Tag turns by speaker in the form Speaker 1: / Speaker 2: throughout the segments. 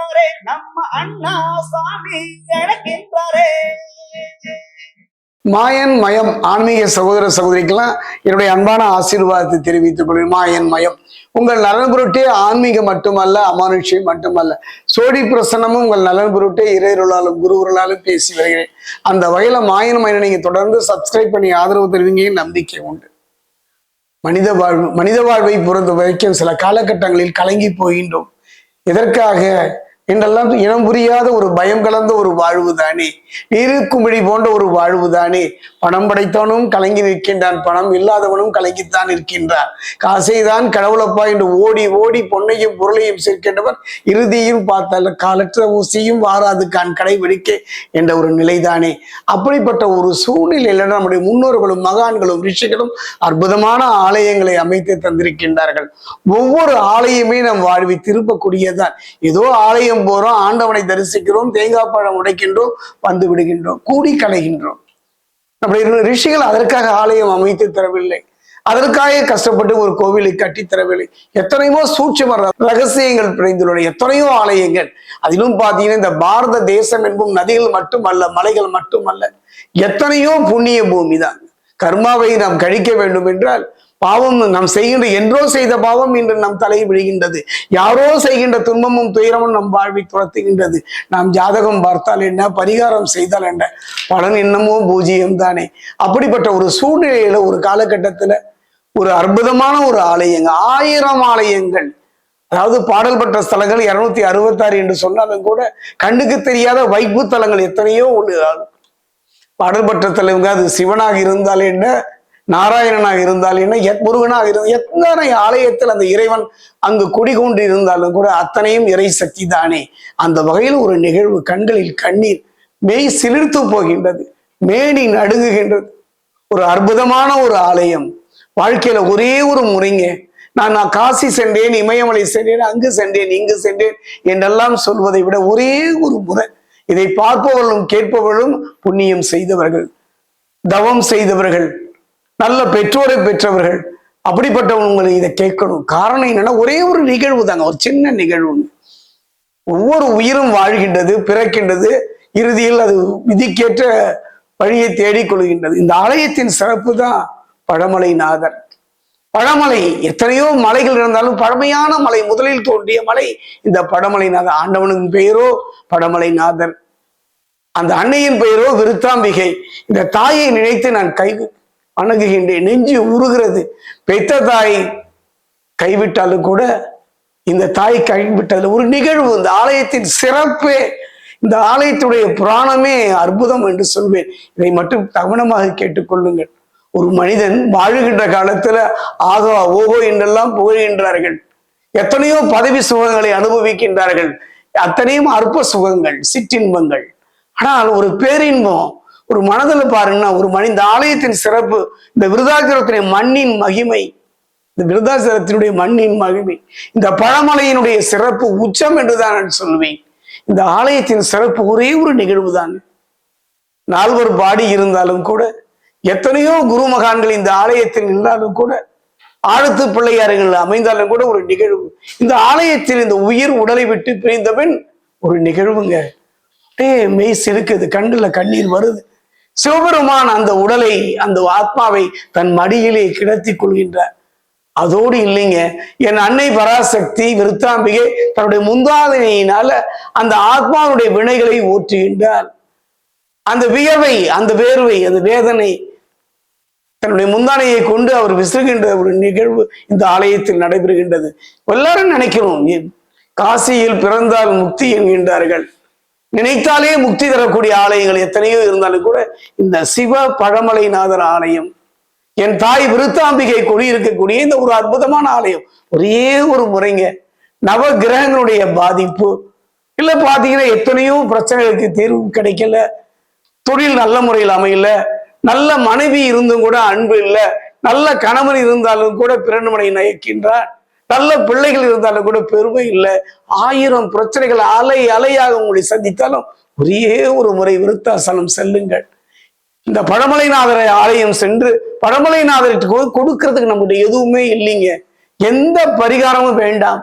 Speaker 1: அழைக்கின்றாரே நம்ம அண்ணா சாமி அழைக்கின்றாரே.
Speaker 2: மாயன் மயம் ஆன்மீக சகோதர சகோதரிக்கெல்லாம் என்னுடைய அன்பான ஆசீர்வாதத்தை தெரிவித்துக் கொள்கிறேன். மாயன் மயம் உங்கள் நலன் பொருட்டே ஆன்மீகம் மட்டுமல்ல, அமானுஷ்யம் மட்டுமல்ல, சோடி பிரசன்னமும் உங்கள் நலன் பொருட்டே இறையருளாலும் குருவருளாலும் பேசி வருகிறேன். அந்த வகையில மாயன் மயனை நீங்க தொடர்ந்து சப்ஸ்கிரைப் பண்ணி ஆதரவு தருவீங்க, நம்பிக்கை உண்டு. மனித வாழ்வை பொறுத்த வரைக்கும் சில காலகட்டங்களில் கலங்கி போகின்றோம். எதற்காக என்றெல்லாம் இனம் புரியாத ஒரு பயம் கலந்த ஒரு வாழ்வு தானே, நீருக்குமிழி போன்ற ஒரு வாழ்வு தானே. பணம் படைத்தவனும் கலங்கி நிற்கின்றான், பணம் இல்லாதவனும் கலங்கித்தான் இருக்கின்றான். காசைதான் கடவுளப்பா என்று ஓடி ஓடி பொன்னையும் பொருளையும் சேர்க்கின்றவர் இறுதியும் பார்த்தால் காலற்ற ஊசியும் வாராது கான் கடை வெடிக்க என்ற ஒரு நிலைதானே. அப்படிப்பட்ட ஒரு சூழ்நிலையில நம்முடைய முன்னோர்களும் மகான்களும் ரிஷிகளும் அற்புதமான ஆலயங்களை அமைத்து தந்திருக்கின்றார்கள். ஒவ்வொரு ஆலயமே நம் வாழ்வை திருப்பக்கூடியதான். ஏதோ ஆலயம் போறோம், ஆண்டவனை தரிசிக்கிறோம், தேங்காய் பழம் உடைக்கின்றோம், வந்து விடுகின்றோம், கூடி கலைகின்றோம். நம்முடைய ரிஷிகள் அதற்காக ஆலயம் அமைத்து தரவில்லை, அதற்காக கஷ்டப்பட்டு ஒரு கோவிலை கட்டி தரவில்லை. எத்தனையோ சூட்சும ரகசியங்கள் பிணைந்துள்ள எத்தனையோ ஆலயங்கள். அதிலும் பாத்தீங்கன்னா இந்த பாரத தேசம் என்பதும் நதிகள் மட்டுமல்ல, மலைகள் மட்டுமல்ல, எத்தனையோ புண்ணிய பூமி தான். கர்மாவை நாம் கழிக்க வேண்டும் என்றால் பாவம் நாம் செய்கின்ற என்றோ செய்த பாவம் இன்று நம் தலையில் விழுகின்றது. யாரோ செய்கின்ற துன்பமும் துயரமும் நம் வாழ்வை துரத்துகின்றது. நாம் ஜாதகம் பார்த்தால் என்ன, பரிகாரம் செய்தால் என்ன, பலன் என்னமோ பூஜ்ஜியம் தானே. அப்படிப்பட்ட ஒரு சூழ்நிலையில ஒரு காலகட்டத்துல ஒரு அற்புதமான ஒரு ஆலயங்கள், 1000 ஆலயங்கள், அதாவது பாடல் பெற்ற ஸ்தலங்கள் 266 என்று சொன்னாலும் கூட கண்ணுக்கு தெரியாத வைப்பு தலங்கள் எத்தனையோ ஒன்று. பாடல் பெற்ற தலைவங்க அது சிவனாக இருந்தால் என்ன, நாராயணனாக இருந்தால் என்ன, முருகனாக இருந்தால் எத்தனை ஆலயத்தில் அந்த இறைவன் அங்கு குடிகொண்டு இருந்தாலும் கூட அத்தனையும் இறை சக்தி தானே. அந்த வகையில் ஒரு நிகழ்வு, கண்களில் கண்ணீர், மெய் சிலிர்த்து போகின்றது, மேனி நடுங்குகின்றது. ஒரு அற்புதமான ஒரு ஆலயம். வாழ்க்கையில ஒரே ஒரு முறைங்க, நான் காசி சென்றேன், இமயமலை சென்றேன், அங்கு சென்றேன், இங்கு சென்றேன் என்றெல்லாம் சொல்வதை விட ஒரே ஒரு முறை இதை பார்ப்பவர்களும் கேட்பவர்களும் புண்ணியம் செய்தவர்கள், தவம் செய்தவர்கள், நல்ல பெற்றோரை பெற்றவர்கள், அப்படிப்பட்டவங்களை இதை கேட்கணும். காரணம் என்னன்னா ஒரே ஒரு நிகழ்வு தாங்க, ஒரு சின்ன நிகழ்வு. ஒவ்வொரு உயிரும் வாழ்கின்றது, பிறக்கின்றது, இறுதியில் அது விதிக்கேற்ற வழியை தேடிக்கொள்கின்றது. இந்த ஆலயத்தின் சிறப்பு தான் பழமலைநாதர். பழமலை, எத்தனையோ மலைகள் இருந்தாலும் பழமையான மலை, முதலில் தோன்றிய மலை இந்த பழமலைநாதர். ஆண்டவனின் பெயரோ பழமலைநாதர், அந்த அன்னையின் பெயரோ விருத்தாம்பிகை. இந்த தாயை நினைத்து நான் வணங்குகின்றேன், நெஞ்சு உருகிறது. பெத்த தாய் கைவிட்டாலும் கூட இந்த தாய் கைவிட்டதுல ஒரு நிகழ்வு. இந்த ஆலயத்தின் சிறப்பே, இந்த ஆலயத்துடைய புராணமே அற்புதம் என்று சொல்வேன். இதை மட்டும் கவனமாக கேட்டுக்கொள்ளுங்கள். ஒரு மனிதன் வாழுகின்ற காலத்துல ஆகா ஓஹோ என்றெல்லாம் புகழ்கின்றார்கள், எத்தனையோ பதவி சுகங்களை அனுபவிக்கின்றார்கள், அத்தனையும் அற்ப சுகங்கள், சிற்றின்பங்கள். ஆனால் ஒரு பேரின்பம் ஒரு மனதில் பாருங்கன்னா ஒரு இந்த ஆலயத்தின் சிறப்பு, இந்த விருதாச்சலத்தினுடைய மண்ணின் மகிமை, இந்த விருதாச்சலத்தினுடைய மண்ணின் மகிமை, இந்த பழமலையினுடைய சிறப்பு உச்சம் என்றுதான் நான் சொல்லுவேன். இந்த ஆலயத்தின் சிறப்பு ஒரே ஒரு நிகழ்வு தான். 4 பாடி இருந்தாலும் கூட, எத்தனையோ குரு மகான்கள் இந்த ஆலயத்தில் இருந்தாலும் கூட, ஆழத்து பிள்ளையார்கள் அமைந்தாலும் கூட ஒரு நிகழ்வு. இந்த ஆலயத்தில் இந்த உயிர் உடலை விட்டு பிரிந்தவன் ஒரு நிகழ்வுங்க. மெய் சிலுக்குது, கண்ணுல கண்ணீர் வருது. சிவபெருமான் அந்த உடலை, அந்த ஆத்மாவை தன் மடியிலே கிடத்தி கொள்கின்றார். அதோடு இல்லைங்க, என் அன்னை பராசக்தி விருத்தாம்பிகை தன்னுடைய முந்தாதனையினால அந்த ஆத்மாவுடைய வினைகளை ஊற்றுகின்றார். அந்த வியர்வை, அந்த வேர்வை, அந்த வேதனை தன்னுடைய முந்தானையை கொண்டு அவர் விசுகின்ற ஒரு நிகழ்வு இந்த ஆலயத்தில் நடைபெறுகின்றது. எல்லாரும் நினைக்கிறோம் காசியில் பிறந்தால் முக்தி என்கின்றார்கள். நினைத்தாலே முக்தி தரக்கூடிய ஆலயங்கள் எத்தனையோ இருந்தாலும் கூட இந்த சிவ பழமலைநாதர் ஆலயம், என் தாய் விருத்தாம்பிகை குடியிருக்கக்கூடிய இந்த ஒரு அற்புதமான ஆலயம். ஒரே ஒரு முறைங்க, நவ கிரகங்களுடைய பாதிப்பு இல்ல, பாத்தீங்கன்னா எத்தனையோ பிரச்சனைகளுக்கு தீர்வு கிடைக்கல, தொழில் நல்ல முறையில் அமையல, நல்ல மனைவி இருந்தும் கூட அன்பு இல்லை, நல்ல கணவன் இருந்தாலும் கூட பிறன்மனை நயக்கின்றார், நல்ல பிள்ளைகள் இருந்தாலும் கூட பெருமை இல்லை, 1000 பிரச்சனைகள் அலை அலையாக உங்களை சந்தித்தாலும் ஒரே ஒரு முறை விருத்தாசலம் செல்லுங்கள். இந்த பழமலைநாதரை ஆலயம் சென்று பழமலைநாதருக்கு கொடுக்கறதுக்கு நம்முடைய எதுவுமே இல்லைங்க, எந்த பரிகாரமும் வேண்டாம்.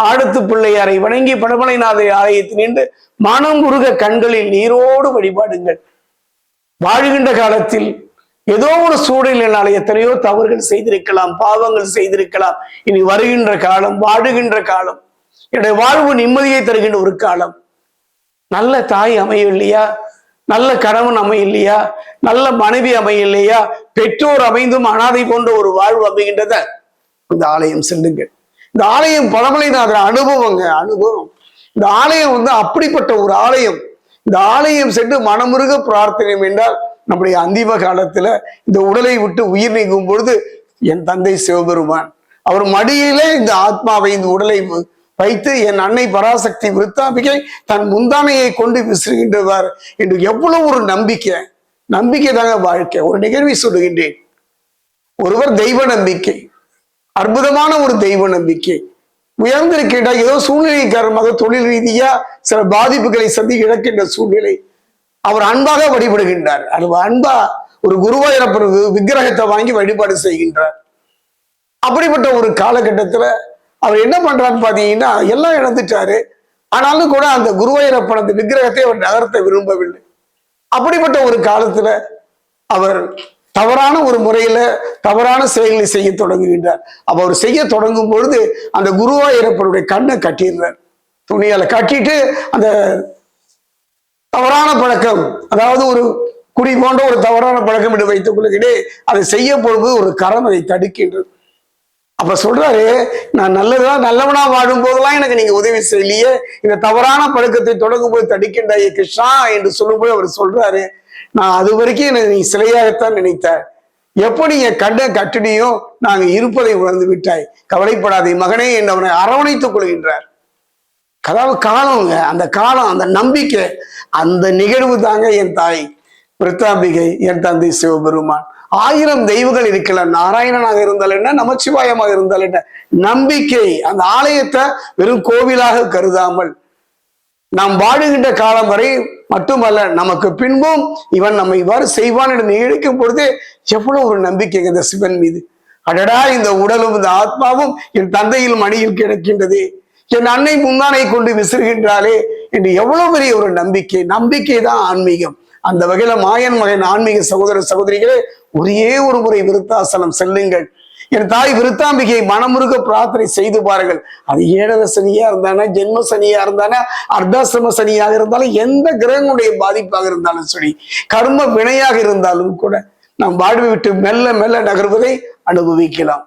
Speaker 2: ஆடத்து பிள்ளையாரை வணங்கி படமலைநாதர் ஆலயத்தில் நின்று மனம் உருக கண்களில் நீரோடு வழிபாடுங்கள். வாழுகின்ற காலத்தில் ஏதோ ஒரு சூழலினால எத்தனையோ தவறுகள் செய்திருக்கலாம், பாவங்கள் செய்திருக்கலாம். இனி வருகின்ற காலம், வாழுகின்ற காலம், என்னுடைய வாழ்வு நிம்மதியை தருகின்ற ஒரு காலம். நல்ல தாய் அமையவில்லையா, நல்ல கணவன் அமையலையா, நல்ல மனைவி அமையலையா, பெற்றோர் அமைந்தும் அனாதை போன்ற ஒரு வாழ்வு அமைகின்றத இந்த ஆலயம் செல்லுங்கள். இந்த ஆலயம் பழமலைநாதர் அனுபவங்க, அனுபவம். இந்த ஆலயம் அப்படிப்பட்ட ஒரு ஆலயம். இந்த ஆலயம் சென்று மனமுருக பிரார்த்தனை என்றால் நம்முடைய அந்திம காலத்துல இந்த உடலை விட்டு உயிர் நீங்கும் பொழுது என் தந்தை சிவபெருமான் அவர் மடியிலே இந்த ஆத்மாவை, இந்த உடலை வைத்து என் அன்னை பராசக்தி விருத்தாம்பிகை தன் முந்தானையை கொண்டு விசிறுகின்றவர் என்று எவ்வளவு ஒரு நம்பிக்கை. நம்பிக்கை தாங்க வாழ்க்கை. ஒரு நிகழ்வை சொல்லுகின்றேன். ஒருவர் தெய்வ நம்பிக்கை, அற்புதமான ஒரு தெய்வ நம்பிக்கை. உயர்ந்திருக்கின்ற ஏதோ சூழ்நிலை காரணமாக தொழில் ரீதியா சில பாதிப்புகளை சந்தி இழக்கின்ற சூழ்நிலை. அவர் அன்பாக வழிபடுகின்றார். அது அன்பா ஒரு குருவாயூரப்பர் விக்கிரகத்தை வாங்கி வழிபாடு செய்கின்றார். அப்படிப்பட்ட ஒரு காலகட்டத்துல அவர் என்ன பண்றாருன்னு பாத்தீங்கன்னா, எல்லாம் இழந்துட்டாரு. ஆனாலும் கூட அந்த குருவாயூரப்பன் அந்த விக்கிரகத்தை அவர் நகர்த்த விரும்பவில்லை. அப்படிப்பட்ட ஒரு காலத்துல அவர் தவறான ஒரு முறையில தவறான செயல்களை செய்ய தொடங்குகின்றார். அவர் செய்ய தொடங்கும் பொழுது அந்த குருவாயூரப்பனுடைய கண்ணை கட்டிடுறார். துணியால கட்டிட்டு அந்த தவறான பழக்கம், அதாவது ஒரு குடி போன்ற ஒரு தவறான பழக்கம் என்று வைத்துக் கொள்கிறே, அதை செய்ய பொழுது ஒரு கரம் அதை தடுக்கின்றது. அப்ப சொல்றாரு, நான் நல்லவனா வாழும் போதெல்லாம் எனக்கு நீங்க உதவி செய்யலையே, இந்த தவறான பழக்கத்தை தொடங்கும் போது தடுக்கின்றாயே கிருஷ்ணா என்று சொல்லும்போது அவர் சொல்றாரு, நான் அது வரைக்கும் எனக்கு நீ சிலையாகத்தான் நினைத்தாய். எப்படி என் கண்ணை கட்டினியோ நாங்க இருப்பதை உணர்ந்து விட்டாய், கவலைப்படாதே மகனே என்று அவனை அரவணைத்துக் கொள்கின்றார். அதாவது காலங்க, அந்த காலம், அந்த நம்பிக்கை, அந்த நிகழ்வு தாங்க என் தாய் விருத்தாம்பிகை, என் தந்தை சிவபெருமான். 1000 தெய்வங்கள் இருக்கலாம், நாராயணனாக இருந்தால் என்ன, நமச்சிவாயமாக இருந்தால் என்ன, நம்பிக்கை. அந்த ஆலயத்தை வெறும் கோவிலாக கருதாமல் நாம் வாழுகின்ற காலம் வரை மட்டுமல்ல, நமக்கு பின்பும் இவன் நம்மை இவ்வாறு செய்வான் என்று நிகழ்க்கும் பொழுது எவ்வளவு ஒரு நம்பிக்கை இந்த சிவன் மீது. அடடா, இந்த உடலும் இந்த ஆத்மாவும் என் தந்தையில் மடியில் கிடக்கின்றது, என் அன்னை முந்தானை கொண்டு விசிறுகின்றாளே என்று எவ்வளவு பெரிய ஒரு நம்பிக்கை. நம்பிக்கை தான் ஆன்மீகம். அந்த வகையில மாயன் மகன் ஆன்மீக சகோதர சகோதரிகளே, ஒரே ஒரு முறை விருத்தாசலம் செல்லுங்கள். என் தாய் விருத்தாம்பிகை மனமுருக பிரார்த்தனை செய்து பாருங்கள். அது 7 சனியா இருந்தானே, ஜென்ம சனியா இருந்தானே, அர்த்தாசிரம சனியாக இருந்தாலும், எந்த கிரகங்களுடைய பாதிப்பாக இருந்தாலும் சரி, கர்ம வினையாக இருந்தாலும் கூட நாம் வாழ்வை விட்டு மெல்ல மெல்ல நகர்வதை அனுபவிக்கலாம்.